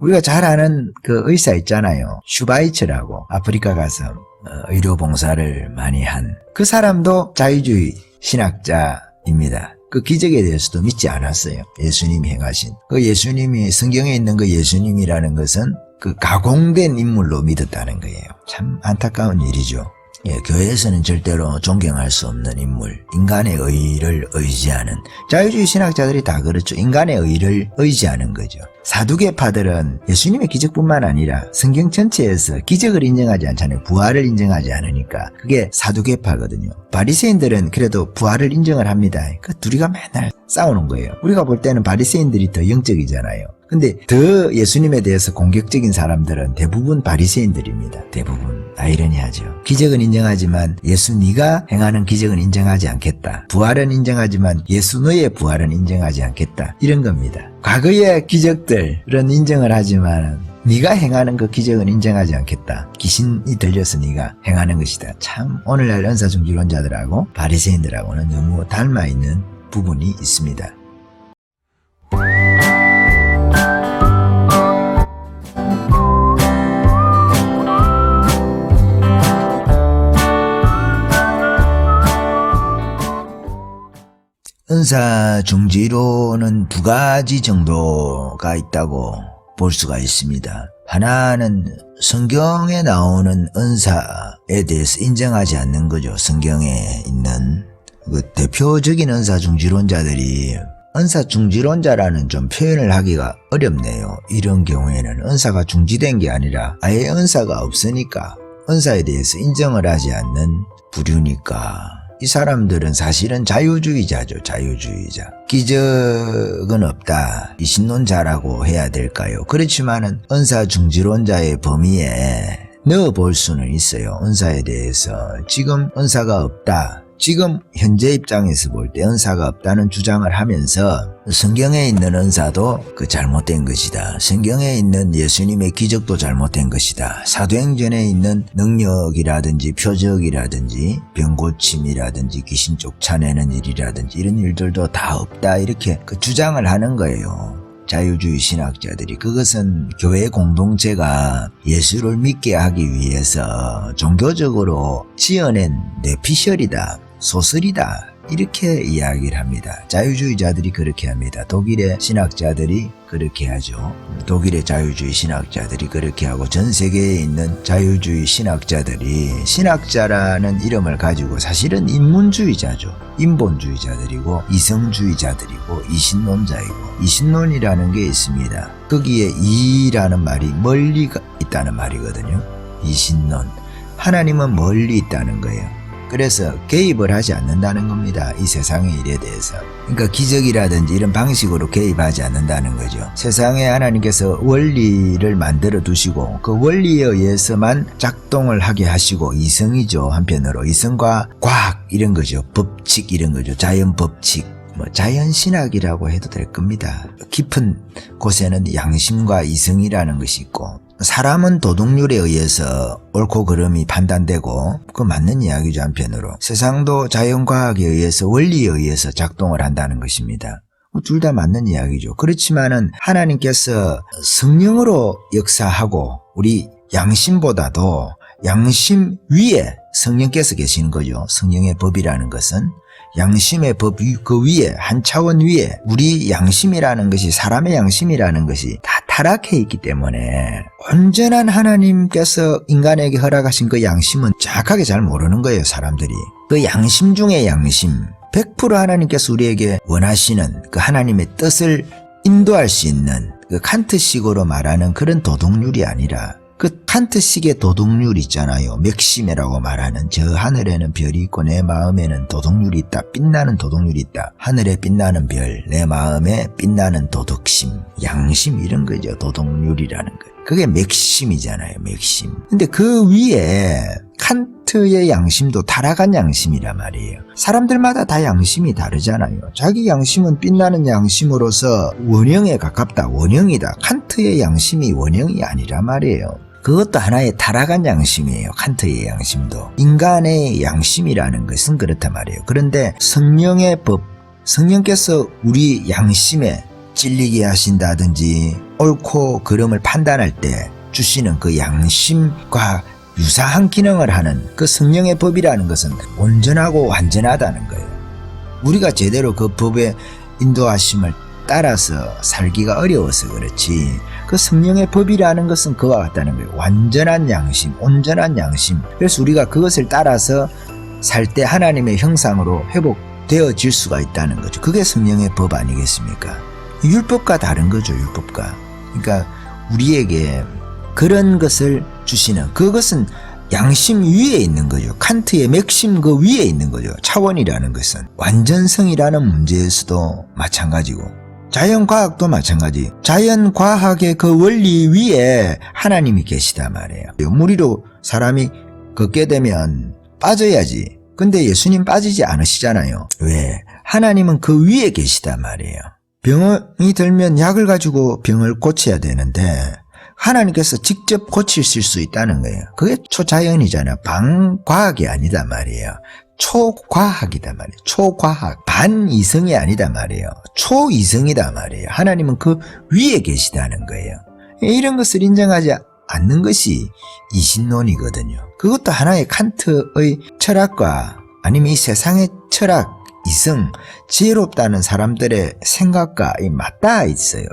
우리가 잘 아는 그 의사 있잖아요. 슈바이처라고 아프리카 가서 의료 봉사를 많이 한 그 사람도 자유주의 신학자입니다. 그 기적에 대해서도 믿지 않았어요. 예수님이 행하신 그 예수님이 성경에 있는 그 예수님이라는 것은 그 가공된 인물로 믿었다는 거예요. 참 안타까운 일이죠. 예, 교회에서는 절대로 존경할 수 없는 인물, 인간의 의를 의지하는, 자유주의 신학자들이 다 그렇죠. 인간의 의를 의지하는 거죠. 사두개파들은 예수님의 기적뿐만 아니라 성경 전체에서 기적을 인정하지 않잖아요. 부활을 인정하지 않으니까. 그게 사두개파거든요. 바리새인들은 그래도 부활을 인정을 합니다. 그 둘이가 맨날 싸우는 거예요. 우리가 볼 때는 바리새인들이 더 영적이잖아요. 근데 더 예수님에 대해서 공격적인 사람들은 대부분 바리새인들입니다. 대부분. 아이러니하죠. 기적은 인정하지만 예수 네가 행하는 기적은 인정하지 않겠다. 부활은 인정하지만 예수 너의 부활은 인정하지 않겠다. 이런 겁니다. 과거의 기적들은 인정을 하지만 네가 행하는 그 기적은 인정하지 않겠다. 귀신이 들려서 네가 행하는 것이다. 참 오늘날 은사중지론자들하고 바리새인들하고는 너무 닮아있는 부분이 있습니다. 은사중지론은 두 가지 정도가 있다고 볼 수가 있습니다. 하나는 성경에 나오는 은사에 대해서 인정하지 않는 거죠. 성경에 있는 그 대표적인 은사중지론자들이 은사중지론자라는 좀 표현을 하기가 어렵네요. 이런 경우에는 은사가 중지된 게 아니라 아예 은사가 없으니까 은사에 대해서 인정을 하지 않는 부류니까 이 사람들은 사실은 자유주의자죠. 자유주의자. 기적은 없다. 이 신론자라고 해야 될까요? 그렇지만은 은사중지론자의 범위에 넣어볼 수는 있어요. 은사에 대해서 지금 은사가 없다. 지금 현재 입장에서 볼 때 은사가 없다는 주장을 하면서 성경에 있는 은사도 그 잘못된 것이다. 성경에 있는 예수님의 기적도 잘못된 것이다. 사도행전에 있는 능력이라든지 표적이라든지 병고침이라든지 귀신 쫓아내는 일이라든지 이런 일들도 다 없다. 이렇게 그 주장을 하는 거예요. 자유주의 신학자들이. 그것은 교회 공동체가 예수를 믿게 하기 위해서 종교적으로 지어낸 뇌피셜이다. 소설이다. 이렇게 이야기를 합니다. 자유주의자들이 그렇게 합니다. 독일의 신학자들이 그렇게 하죠. 독일의 자유주의 신학자들이 그렇게 하고 전 세계에 있는 자유주의 신학자들이 신학자라는 이름을 가지고 사실은 인문주의자죠. 인본주의자들이고 이성주의자들이고 이신론자이고 이신론이라는 게 있습니다. 거기에 이라는 말이 멀리 있다는 말이거든요. 이신론. 하나님은 멀리 있다는 거예요. 그래서 개입을 하지 않는다는 겁니다. 이 세상의 일에 대해서. 그러니까 기적이라든지 이런 방식으로 개입하지 않는다는 거죠. 세상에 하나님께서 원리를 만들어 두시고 그 원리에 의해서만 작동을 하게 하시고 이성이죠. 한편으로 이성과 과학 이런 거죠. 법칙 이런 거죠. 자연 법칙. 자연신학이라고 해도 될 겁니다. 깊은 곳에는 양심과 이성이라는 것이 있고 사람은 도덕률에 의해서 옳고 그름이 판단되고 그 맞는 이야기죠. 한편으로 세상도 자연과학에 의해서 원리에 의해서 작동을 한다는 것입니다. 둘 다 맞는 이야기죠. 그렇지만은 하나님께서 성령으로 역사하고 우리 양심보다도 양심 위에 성령께서 계시는 거죠. 성령의 법이라는 것은 양심의 법 그 위에 한 차원 위에 우리 양심이라는 것이 사람의 양심이라는 것이 다 타락해 있기 때문에 온전한 하나님께서 인간에게 허락하신 그 양심은 정확하게 잘 모르는 거예요. 사람들이. 그 양심 중에 양심 100% 하나님께서 우리에게 원하시는 그 하나님의 뜻을 인도할 수 있는 그 칸트식으로 말하는 그런 도덕률이 아니라 그 칸트식의 도덕률 있잖아요. 맥심이라고 말하는 저 하늘에는 별이 있고 내 마음에는 도덕률이 있다. 빛나는 도덕률이 있다. 하늘에 빛나는 별, 내 마음에 빛나는 도덕심, 양심 이런 거죠. 도덕률이라는 거. 그게 맥심이잖아요. 맥심. 근데 그 위에 칸트의 양심도 타락한 양심이란 말이에요. 사람들마다 다 양심이 다르잖아요. 자기 양심은 빛나는 양심으로서 원형에 가깝다. 원형이다. 칸트의 양심이 원형이 아니란 말이에요. 그것도 하나의 타락한 양심이에요. 칸트의 양심도. 인간의 양심이라는 것은 그렇단 말이에요. 그런데 성령의 법, 성령께서 우리 양심에 찔리게 하신다든지 옳고 그름을 판단할 때 주시는 그 양심과 유사한 기능을 하는 그 성령의 법이라는 것은 온전하고 완전하다는 거예요. 우리가 제대로 그 법의 인도하심을 따라서 살기가 어려워서 그렇지, 그 성령의 법이라는 것은 그와 같다는 거예요. 완전한 양심, 온전한 양심. 그래서 우리가 그것을 따라서 살 때 하나님의 형상으로 회복되어질 수가 있다는 거죠. 그게 성령의 법 아니겠습니까? 율법과 다른 거죠. 율법과. 그러니까 우리에게 그런 것을 주시는, 그것은 양심 위에 있는 거죠. 칸트의 맥심 그 위에 있는 거죠. 차원이라는 것은 완전성이라는 문제에서도 마찬가지고, 자연과학도 마찬가지. 자연과학의 그 원리 위에 하나님이 계시단 말이에요. 무리로 사람이 걷게 되면 빠져야지. 근데 예수님 빠지지 않으시잖아요. 왜? 하나님은 그 위에 계시단 말이에요. 병이 들면 약을 가지고 병을 고쳐야 되는데 하나님께서 직접 고치실 수 있다는 거예요. 그게 초자연이잖아요. 반과학이 아니다 말이에요. 초과학이다 말이에요. 초과학. 반이성이 아니다 말이에요. 초이성이다 말이에요. 하나님은 그 위에 계시다는 거예요. 이런 것을 인정하지 않는 것이 이신론이거든요. 그것도 하나의 칸트의 철학과 아니면 이 세상의 철학, 이성, 지혜롭다는 사람들의 생각과 맞닿아 있어요.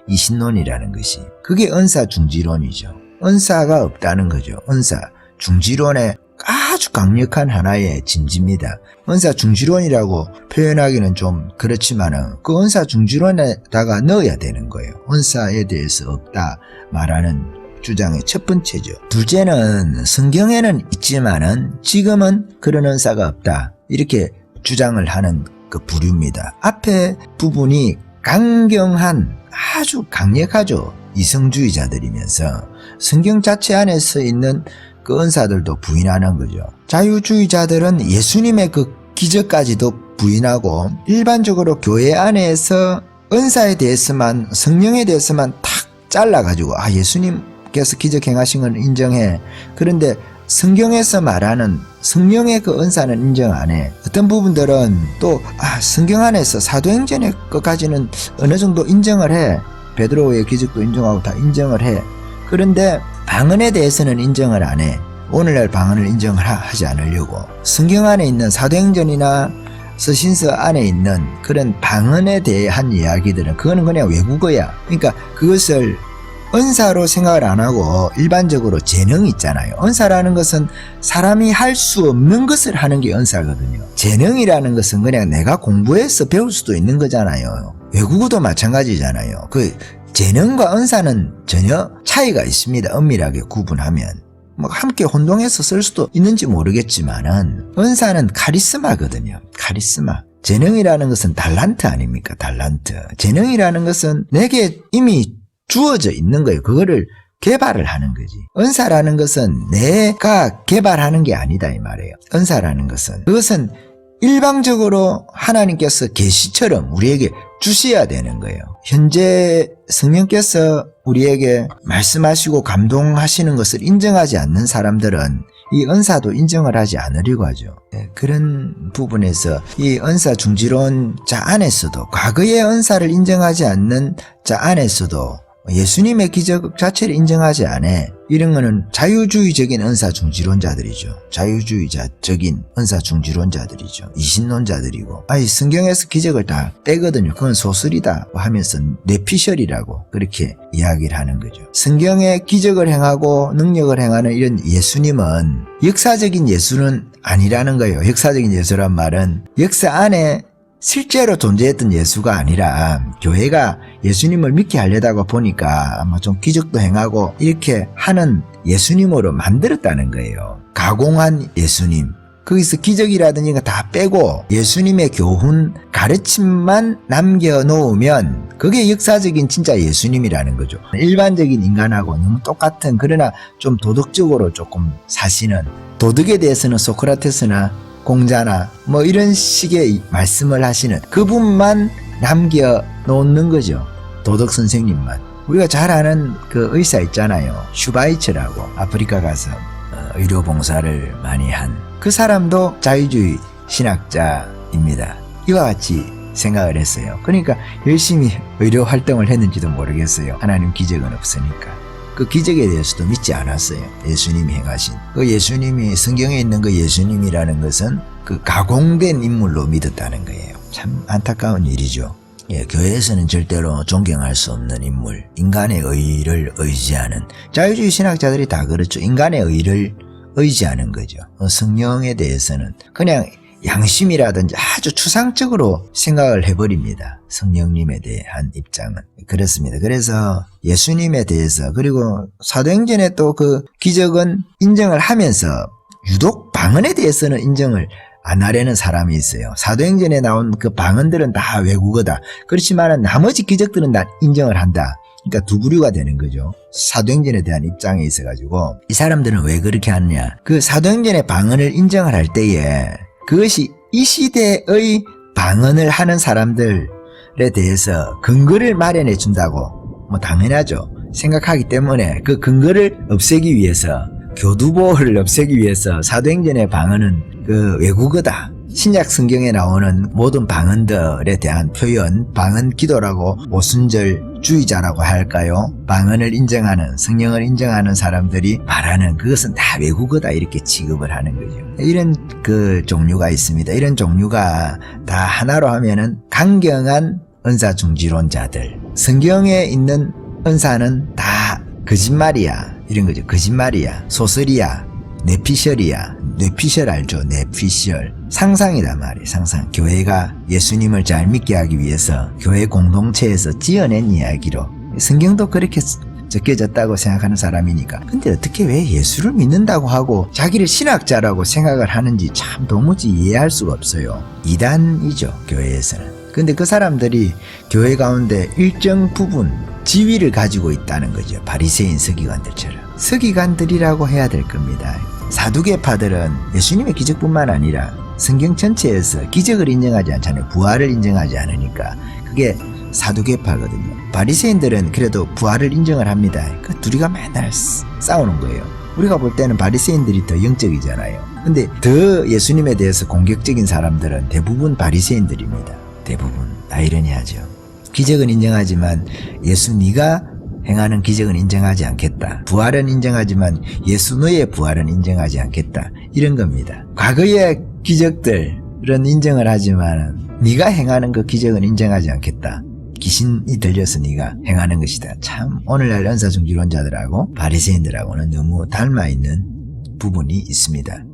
이신론이라는 것이. 그게 은사중지론이죠. 은사가 없다는 거죠. 은사, 중지론의 아주 강력한 하나의 진지입니다. 은사중지론이라고 표현하기는 좀 그렇지만은 그 은사중지론에다가 넣어야 되는 거예요. 은사에 대해서 없다 말하는 주장의 첫 번째죠. 둘째는 성경에는 있지만은 지금은 그런 은사가 없다, 이렇게 주장을 하는 그 부류입니다. 앞에 부분이 강경한, 아주 강력하죠. 이성주의자들이면서 성경 자체 안에서 있는 그 은사들도 부인하는 거죠. 자유주의자들은 예수님의 그 기적까지도 부인하고 일반적으로 교회 안에서 은사에 대해서만, 성령에 대해서만 탁 잘라가지고 예수님께서 기적 행하신 건 인정해. 그런데 성경에서 말하는 성령의 그 은사는 인정 안 해. 어떤 부분들은 또 성경 안에서 사도행전의 것까지는 어느 정도 인정을 해. 베드로의 기적도 인정하고 다 인정을 해. 그런데 방언에 대해서는 인정을 안 해. 오늘날 방언을 인정을 하지 않으려고. 성경 안에 있는 사도행전이나 서신서 안에 있는 그런 방언에 대한 이야기들은 그거는 그냥 외국어야. 그러니까 그것을 은사로 생각을 안 하고 일반적으로 재능이 있잖아요. 은사라는 것은 사람이 할 수 없는 것을 하는 게 은사거든요. 재능이라는 것은 그냥 내가 공부해서 배울 수도 있는 거잖아요. 외국어도 마찬가지잖아요. 그 재능과 은사는 전혀 차이가 있습니다. 엄밀하게 구분하면. 함께 혼동해서 쓸 수도 있는지 모르겠지만은 은사는 카리스마거든요. 카리스마. 재능이라는 것은 달란트 아닙니까? 달란트. 재능이라는 것은 내게 이미 주어져 있는 거예요. 그거를 개발을 하는 거지. 은사라는 것은 내가 개발하는 게 아니다 이 말이에요. 은사라는 것은, 그것은 일방적으로 하나님께서 계시처럼 우리에게 주셔야 되는 거예요. 현재 성령께서 우리에게 말씀하시고 감동하시는 것을 인정하지 않는 사람들은 이 은사도 인정을 하지 않으려고 하죠. 그런 부분에서 이 은사 중지론 자 안에서도, 과거의 은사를 인정하지 않는 자 안에서도 예수님의 기적 자체를 인정하지 않아. 이런 거는 자유주의적인 은사중지론자들이죠. 자유주의자적인 은사중지론자들이죠. 이신론자들이고, 성경에서 기적을 다 빼거든요. 그건 소설이다 하면서 뇌피셜이라고 그렇게 이야기를 하는 거죠. 성경에 기적을 행하고 능력을 행하는 이런 예수님은 역사적인 예수는 아니라는 거예요. 역사적인 예수란 말은 역사 안에 실제로 존재했던 예수가 아니라 교회가 예수님을 믿게 하려다가 보니까 아마 좀 기적도 행하고 이렇게 하는 예수님으로 만들었다는 거예요. 가공한 예수님. 거기서 기적이라든지 다 빼고 예수님의 교훈, 가르침만 남겨놓으면 그게 역사적인 진짜 예수님이라는 거죠. 일반적인 인간하고 너무 똑같은, 그러나 좀 도덕적으로 조금 사시는, 도덕에 대해서는 소크라테스나 공자나 이런 식의 말씀을 하시는 그분만 남겨놓는 거죠. 도덕 선생님만. 우리가 잘 아는 그 의사 있잖아요. 슈바이처라고, 아프리카 가서 의료봉사를 많이 한 그 사람도 자유주의 신학자입니다. 이와 같이 생각을 했어요. 그러니까 열심히 의료 활동을 했는지도 모르겠어요. 하나님 기적은 없으니까. 그 기적에 대해서도 믿지 않았어요. 예수님이 행하신. 그 예수님이 성경에 있는 그 예수님이라는 것은 그 가공된 인물로 믿었다는 거예요. 참 안타까운 일이죠. 예, 교회에서는 절대로 존경할 수 없는 인물, 인간의 의를 의지하는, 자유주의 신학자들이 다 그렇죠. 인간의 의를 의지하는 거죠. 성령에 대해서는 그냥 양심이라든지 아주 추상적으로 생각을 해버립니다. 성령님에 대한 입장은. 그렇습니다. 그래서 예수님에 대해서, 그리고 사도행전에 또 그 기적은 인정을 하면서 유독 방언에 대해서는 인정을 안 하려는 사람이 있어요. 사도행전에 나온 그 방언들은 다 외국어다. 그렇지만 나머지 기적들은 다 인정을 한다. 그러니까 두 부류가 되는 거죠. 사도행전에 대한 입장에 있어가지고 이 사람들은 왜 그렇게 하느냐. 그 사도행전의 방언을 인정을 할 때에 그것이 이 시대의 방언을 하는 사람들에 대해서 근거를 마련해 준다고 뭐 당연하죠. 생각하기 때문에 그 근거를 없애기 위해서, 교두보를 없애기 위해서 사도행전의 방언은 그 외국어다. 신약 성경에 나오는 모든 방언들에 대한 표현, 방언 기도라고 오순절주의자라고 할까요? 방언을 인정하는, 성령을 인정하는 사람들이 말하는 그것은 다 외국어다 이렇게 취급을 하는 거죠. 이런 그 종류가 있습니다. 이런 종류가 다 하나로 하면은 강경한 은사중지론자들. 성경에 있는 은사는 다 거짓말이야. 이런 거죠. 거짓말이야. 소설이야. 뇌피셜이야. 뇌피셜 알죠? 뇌피셜. 상상이다 말이에요. 상상. 교회가 예수님을 잘 믿게 하기 위해서 교회 공동체에서 지어낸 이야기로. 성경도 그렇게 적혀졌다고 생각하는 사람이니까. 근데 어떻게 왜 예수를 믿는다고 하고 자기를 신학자라고 생각을 하는지 참 도무지 이해할 수가 없어요. 이단이죠, 교회에서는. 근데 그 사람들이 교회 가운데 일정 부분 지위를 가지고 있다는 거죠. 바리새인 서기관들처럼. 서기관들이라고 해야 될 겁니다. 사두개파들은 예수님의 기적뿐만 아니라 성경 전체에서 기적을 인정하지 않잖아요. 부활을 인정하지 않으니까. 그게 사두개파거든요. 바리새인들은 그래도 부활을 인정을 합니다. 그 둘이가 맨날 싸우는 거예요. 우리가 볼 때는 바리새인들이 더 영적이잖아요. 근데 더 예수님에 대해서 공격적인 사람들은 대부분 바리새인들입니다. 대부분. 아이러니하죠. 기적은 인정하지만 예수 네가 행하는 기적은 인정하지 않겠다. 부활은 인정하지만 예수 너의 부활은 인정하지 않겠다. 이런 겁니다. 과거의 기적들은 인정을 하지만 네가 행하는 그 기적은 인정하지 않겠다. 귀신이 들려서 네가 행하는 것이다. 참 오늘날 은사중지론자들하고 바리새인들하고는 너무 닮아있는 부분이 있습니다.